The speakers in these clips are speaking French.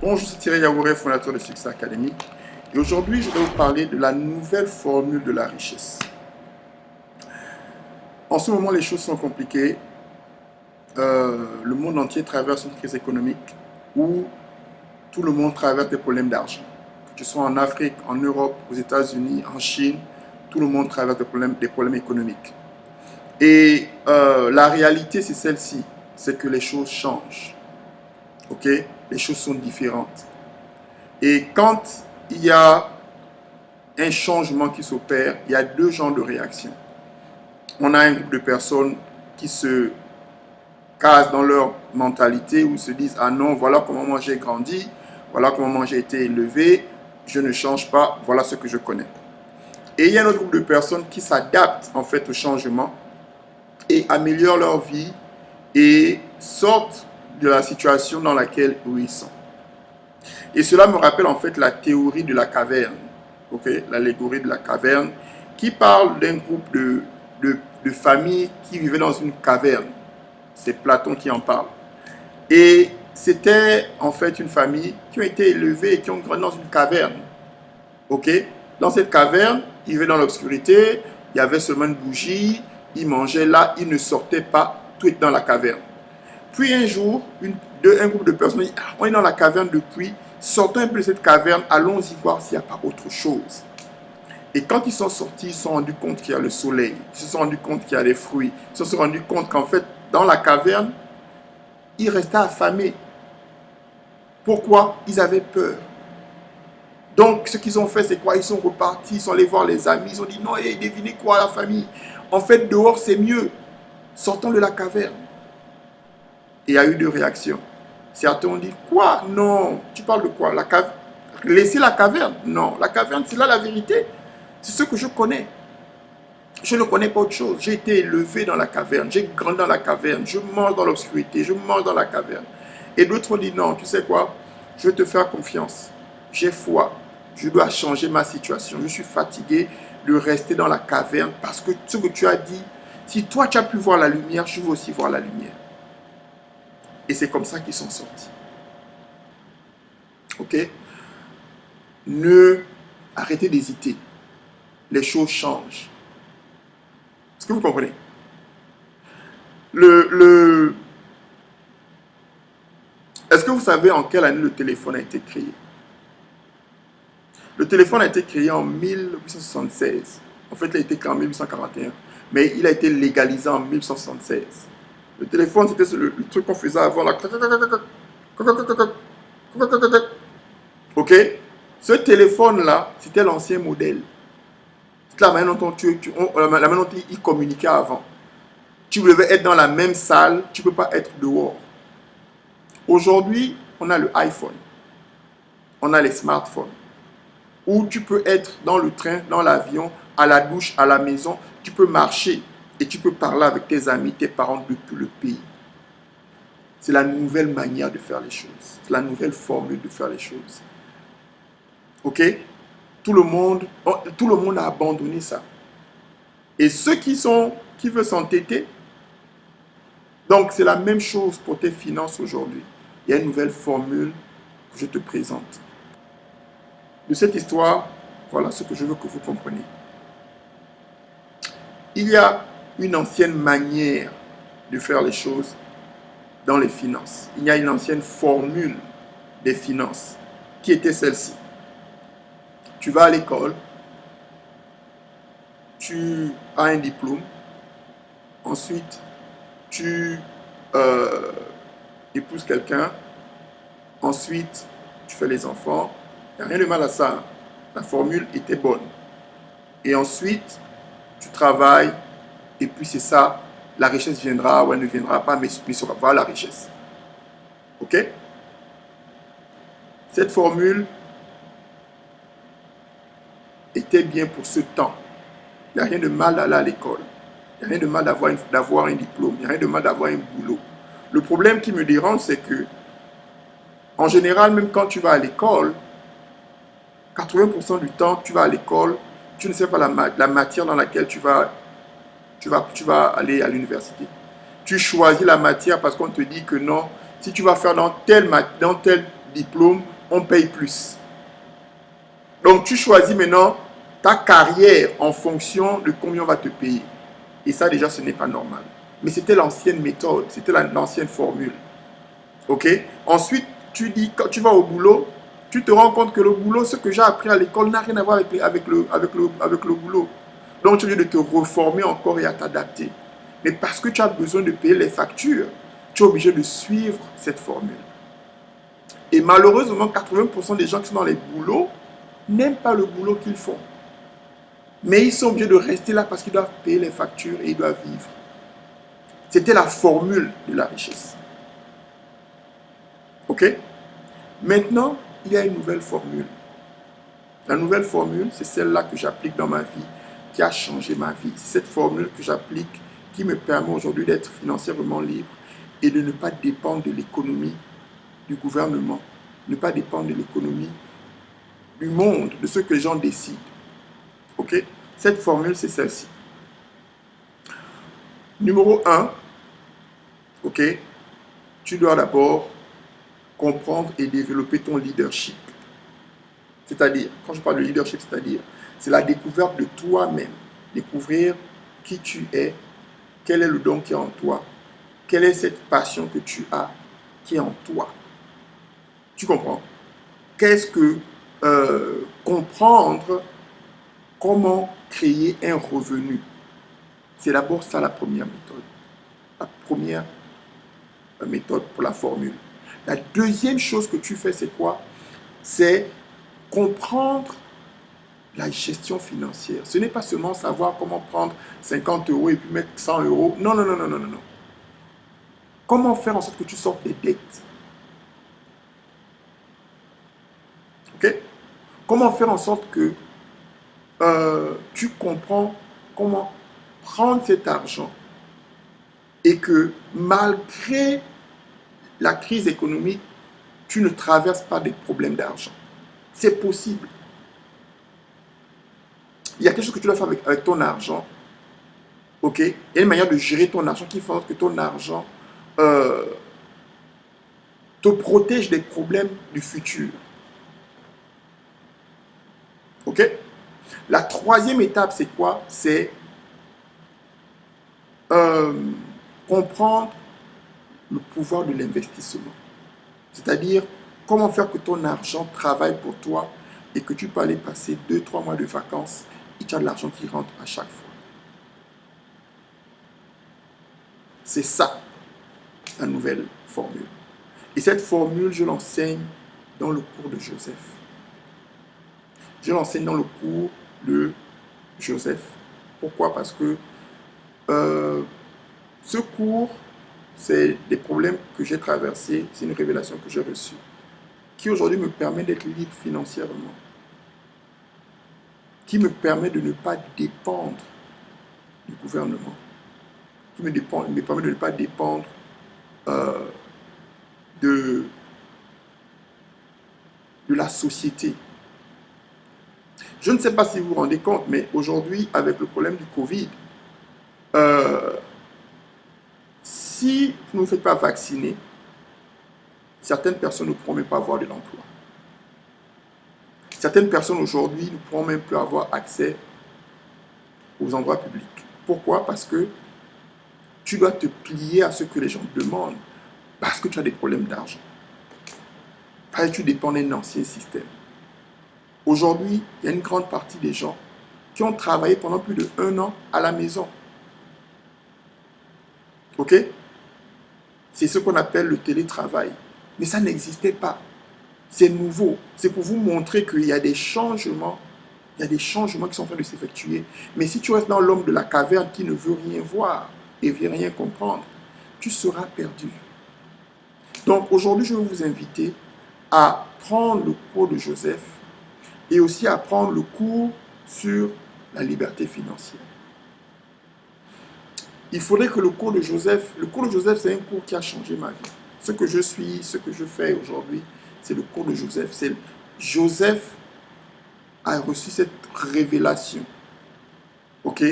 Bonjour, c'est Thierry Yaouré, fondateur de Succès Académique. Et aujourd'hui, je vais vous parler de la nouvelle formule de la richesse. En ce moment, les choses sont compliquées. Le monde entier traverse une crise économique où tout le monde traverse des problèmes d'argent. Que tu sois en Afrique, en Europe, aux États-Unis, en Chine, tout le monde traverse des problèmes économiques. Et la réalité, c'est celle-ci, c'est que les choses changent. Ok? Les choses sont différentes. Et quand il y a un changement qui s'opère, il y a deux genres de réactions. On a un groupe de personnes qui se casent dans leur mentalité ou se disent « Ah non, voilà comment moi j'ai grandi, voilà comment moi j'ai été élevé, je ne change pas, voilà ce que je connais. » Et il y a un autre groupe de personnes qui s'adaptent en fait au changement et améliorent leur vie et sortent de la situation dans laquelle ils sont. Et cela me rappelle en fait la théorie de la caverne, okay? L'allégorie de la caverne, qui parle d'un groupe de familles qui vivaient dans une caverne. C'est Platon qui en parle. Et c'était en fait une famille qui ont été élevées et qui ont grandi dans une caverne. Okay? Dans cette caverne, ils vivaient dans l'obscurité, il y avait seulement une bougie, ils mangeaient là, ils ne sortaient pas, tout était dans la caverne. Puis un jour, un groupe de personnes dit « On est dans la caverne depuis, sortons un peu de cette caverne, allons-y voir s'il n'y a pas autre chose. » Et quand ils sont sortis, ils se sont rendus compte qu'il y a le soleil, ils se sont rendus compte qu'il y a des fruits, ils se sont rendus compte qu'en fait, dans la caverne, ils restaient affamés. Pourquoi? Ils avaient peur. Donc, ce qu'ils ont fait, c'est quoi? Ils sont repartis, ils sont allés voir les amis, ils ont dit « Non, hey, devinez quoi, la famille? En fait, dehors, c'est mieux. Sortons de la caverne. » Et il y a eu deux réactions. Certains ont dit, quoi? Non, tu parles de quoi? Laisser la caverne? Non, la caverne, c'est là la vérité. C'est ce que je connais. Je ne connais pas autre chose. J'ai été élevé dans la caverne, j'ai grandi dans la caverne, je mange dans l'obscurité, je mange dans la caverne. Et d'autres ont dit, non, tu sais quoi? Je vais te faire confiance. J'ai foi. Je dois changer ma situation. Je suis fatigué de rester dans la caverne parce que ce que tu as dit, si toi tu as pu voir la lumière, je veux aussi voir la lumière. Et c'est comme ça qu'ils sont sortis. Ok? Ne arrêtez d'hésiter. Les choses changent. Est-ce que vous comprenez? Est-ce que vous savez en quelle année le téléphone a été créé? Le téléphone a été créé en 1876. En fait, il a été créé en 1841. Mais il a été légalisé en 1876. Le téléphone, c'était le truc qu'on faisait avant. Là. Ok? Ce téléphone-là, c'était l'ancien modèle. C'est la manière dont il communiquait avant. Tu devais être dans la même salle, tu ne peux pas être dehors. Aujourd'hui, on a le iPhone. On a les smartphones. Où tu peux être dans le train, dans l'avion, à la douche, à la maison. Tu peux marcher et tu peux parler avec tes amis, tes parents de tout le pays. C'est la nouvelle manière de faire les choses. C'est la nouvelle formule de faire les choses. Ok? Tout le monde a abandonné ça. Et ceux qui veulent s'entêter, donc c'est la même chose pour tes finances aujourd'hui. Il y a une nouvelle formule que je te présente. De cette histoire, voilà ce que je veux que vous compreniez. Il y a une ancienne manière de faire les choses dans les finances. Il y a une ancienne formule des finances qui était celle-ci. Tu vas à l'école, tu as un diplôme, ensuite tu épouses quelqu'un, ensuite tu fais les enfants. Il n'y a rien de mal à ça. La formule était bonne. Et ensuite, tu travailles, et puis c'est ça, la richesse viendra ou elle ne viendra pas, mais ça va la richesse. Ok? Cette formule était bien pour ce temps. Il n'y a rien de mal d'aller à l'école. Il n'y a rien de mal d'avoir un diplôme. Il n'y a rien de mal d'avoir un boulot. Le problème qui me dérange, c'est que, en général, même quand tu vas à l'école, 80% du temps, tu vas à l'école, tu ne sais pas la matière dans laquelle tu vas aller à l'université. Tu choisis la matière parce qu'on te dit que non, si tu vas faire dans tel diplôme, on paye plus. Donc, tu choisis maintenant ta carrière en fonction de combien on va te payer. Et ça, déjà, ce n'est pas normal. Mais c'était l'ancienne méthode, c'était l'ancienne formule. OK? Ensuite, tu dis, quand tu vas au boulot, tu te rends compte que le boulot, ce que j'ai appris à l'école n'a rien à voir avec le boulot. Donc, tu es obligé de te reformer encore et à t'adapter. Mais parce que tu as besoin de payer les factures, tu es obligé de suivre cette formule. Et malheureusement, 80% des gens qui sont dans les boulots n'aiment pas le boulot qu'ils font. Mais ils sont obligés de rester là parce qu'ils doivent payer les factures et ils doivent vivre. C'était la formule de la richesse. OK? Maintenant, il y a une nouvelle formule. La nouvelle formule, c'est celle-là que j'applique dans ma vie, qui a changé ma vie. C'est cette formule que j'applique qui me permet aujourd'hui d'être financièrement libre et de ne pas dépendre de l'économie du gouvernement, ne pas dépendre de l'économie du monde, de ce que les gens décident. OK? Cette formule, c'est celle-ci. Numéro 1, OK? Tu dois d'abord comprendre et développer ton leadership. C'est-à-dire, quand je parle de leadership, c'est la découverte de toi-même. Découvrir qui tu es, quel est le don qui est en toi, quelle est cette passion que tu as qui est en toi. Tu comprends? Qu'est-ce que comprendre comment créer un revenu? C'est d'abord ça la première méthode. La première méthode pour la formule. La deuxième chose que tu fais, c'est quoi? C'est comprendre la gestion financière. Ce n'est pas seulement savoir comment prendre 50 € et puis mettre 100 €. Non, non, non, non, non, non. Comment faire en sorte que tu sortes des dettes? OK? Comment faire en sorte que tu comprends comment prendre cet argent et que malgré la crise économique, tu ne traverses pas des problèmes d'argent. C'est possible. Il y a quelque chose que tu dois faire avec ton argent. OK? Il y a une manière de gérer ton argent qui fait que ton argent te protège des problèmes du futur. OK? La troisième étape, c'est quoi? C'est comprendre le pouvoir de l'investissement. C'est-à-dire, comment faire que ton argent travaille pour toi et que tu peux aller passer 2-3 mois de vacances et tu as de l'argent qui rentre à chaque fois. C'est ça, la nouvelle formule. Et cette formule, je l'enseigne dans le cours de Joseph. Je l'enseigne dans le cours de Joseph. Pourquoi? Parce que ce cours, c'est des problèmes que j'ai traversés, c'est une révélation que j'ai reçue, qui aujourd'hui me permet d'être libre financièrement, qui me permet de ne pas dépendre du gouvernement, qui me permet de ne pas dépendre de la société. Je ne sais pas si vous vous rendez compte, mais aujourd'hui, avec le problème du Covid, si vous ne vous faites pas vacciner, certaines personnes ne pourront même pas avoir de l'emploi. Certaines personnes aujourd'hui ne pourront même plus avoir accès aux endroits publics. Pourquoi? Parce que tu dois te plier à ce que les gens demandent, parce que tu as des problèmes d'argent. Parce que tu dépends d'un ancien système. Aujourd'hui, il y a une grande partie des gens qui ont travaillé pendant plus de 1 an à la maison. OK? C'est ce qu'on appelle le télétravail. Mais ça n'existait pas. C'est nouveau. C'est pour vous montrer qu'il y a des changements. Il y a des changements qui sont en train de s'effectuer. Mais si tu restes dans l'homme de la caverne qui ne veut rien voir et ne veut rien comprendre, tu seras perdu. Donc aujourd'hui, je vais vous inviter à prendre le cours de Joseph et aussi à prendre le cours sur la liberté financière. Il faudrait que le cours de Joseph, c'est un cours qui a changé ma vie. Ce que je suis, ce que je fais aujourd'hui, c'est le cours de Joseph. Joseph a reçu cette révélation. OK?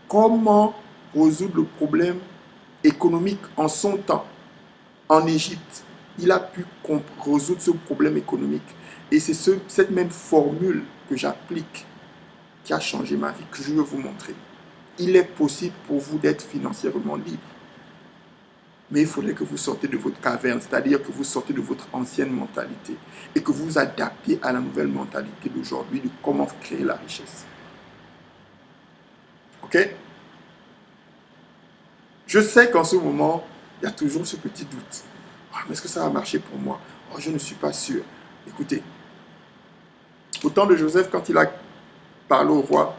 Comment résoudre le problème économique en son temps, en Égypte. il a pu résoudre ce problème économique. Et c'est cette même formule que j'applique qui a changé ma vie, que je veux vous montrer. Il est possible pour vous d'être financièrement libre. Mais il faudrait que vous sortez de votre caverne, c'est-à-dire que vous sortez de votre ancienne mentalité et que vous vous adaptiez à la nouvelle mentalité d'aujourd'hui, de comment créer la richesse. Ok? Je sais qu'en ce moment, il y a toujours ce petit doute. Ah, mais est-ce que ça va marcher pour moi? Oh, je ne suis pas sûr. Écoutez, au temps de Joseph, quand il a parlé au roi,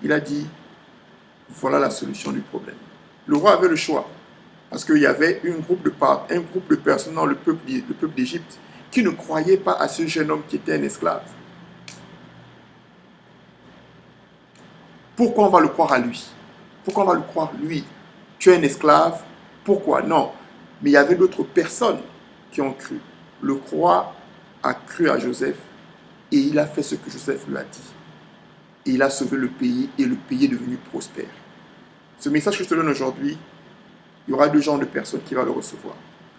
il a dit, voilà la solution du problème. Le roi avait le choix, parce qu'il y avait un groupe de personnes dans le peuple d'Égypte qui ne croyaient pas à ce jeune homme qui était un esclave. Pourquoi on va le croire à lui? Pourquoi on va le croire lui? Tu es un esclave? Pourquoi? Non. Mais il y avait d'autres personnes qui ont cru. Le roi a cru à Joseph et il a fait ce que Joseph lui a dit. Et il a sauvé le pays et le pays est devenu prospère. Ce message que je te donne aujourd'hui, il y aura deux genres de personnes qui vont le recevoir.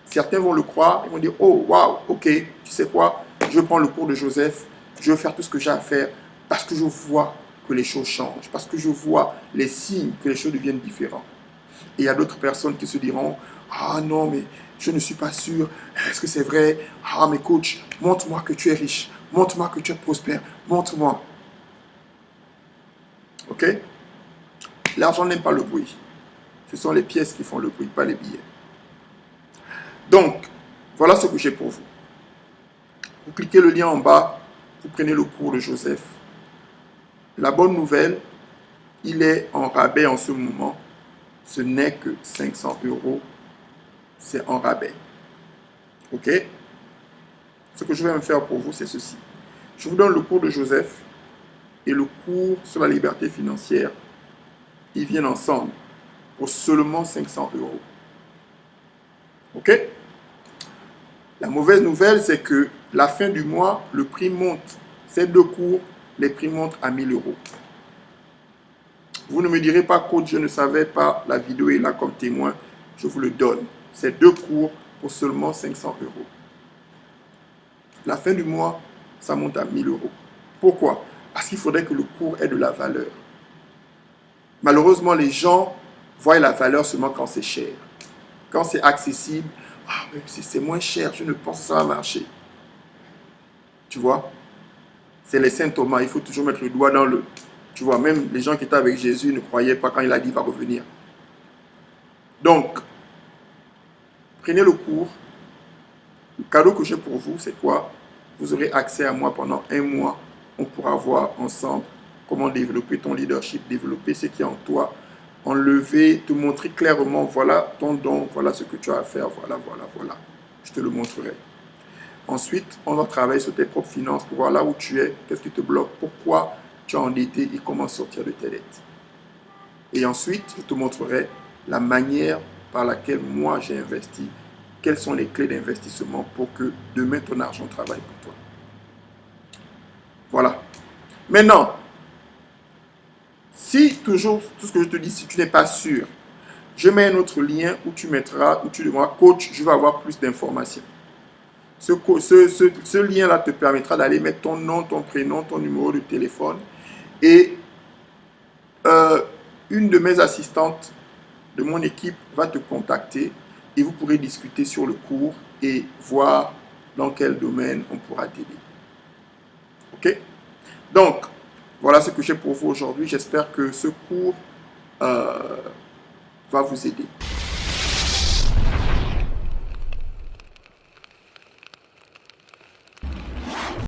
Certains vont le croire, ils vont dire, oh, waouh, ok, tu sais quoi, je prends le cours de Joseph, je vais faire tout ce que j'ai à faire parce que je vois que les choses changent, parce que je vois les signes que les choses deviennent différentes. Et il y a d'autres personnes qui se diront, ah non, mais je ne suis pas sûr, est-ce que c'est vrai? Ah, mais coach, montre-moi que tu es riche, montre-moi que tu es prospère, montre-moi. Ok? L'argent n'aime pas le bruit. Ce sont les pièces qui font le bruit, pas les billets. Donc, voilà ce que j'ai pour vous. Vous cliquez le lien en bas, vous prenez le cours de Joseph. La bonne nouvelle, il est en rabais en ce moment. Ce n'est que 500 €. C'est en rabais. Ok? Ce que je vais me faire pour vous, c'est ceci. Je vous donne le cours de Joseph et le cours sur la liberté financière. Ils viennent ensemble pour seulement 500 €. Ok? La mauvaise nouvelle, c'est que la fin du mois, le prix monte. Ces deux cours, les prix montent à 1000 €. Vous ne me direz pas, coach, je ne savais pas, la vidéo est là comme témoin. Je vous le donne. Ces deux cours pour seulement 500 €. La fin du mois, ça monte à 1000 €. Pourquoi? Parce qu'il faudrait que le cours ait de la valeur. Malheureusement, les gens voient la valeur seulement quand c'est cher. Quand c'est accessible, ah, c'est moins cher, je ne pense que ça va marcher. Tu vois? C'est les saint Thomas, il faut toujours mettre le doigt dans le... Tu vois, même les gens qui étaient avec Jésus ne croyaient pas quand il a dit il va revenir. Donc, prenez le cours. Le cadeau que j'ai pour vous, c'est quoi? Vous aurez accès à moi pendant un mois. On pourra voir ensemble comment développer ton leadership, développer ce qui est en toi, enlever, te montrer clairement, voilà ton don, voilà ce que tu as à faire, voilà. Je te le montrerai. Ensuite, on va travailler sur tes propres finances pour voir là où tu es, qu'est-ce qui te bloque, pourquoi tu es endetté et comment sortir de tes dettes. Et ensuite, je te montrerai la manière par laquelle moi j'ai investi, quelles sont les clés d'investissement pour que demain ton argent travaille pour toi. Voilà. Maintenant, si toujours, tout ce que je te dis, si tu n'es pas sûr, je mets un autre lien où tu mettras, où tu demandes, coach, je veux avoir plus d'informations. Ce lien-là te permettra d'aller mettre ton nom, ton prénom, ton numéro de téléphone et une de mes assistantes de mon équipe va te contacter et vous pourrez discuter sur le cours et voir dans quel domaine on pourra t'aider. Ok? Donc, voilà ce que j'ai pour vous aujourd'hui. J'espère que ce cours va vous aider.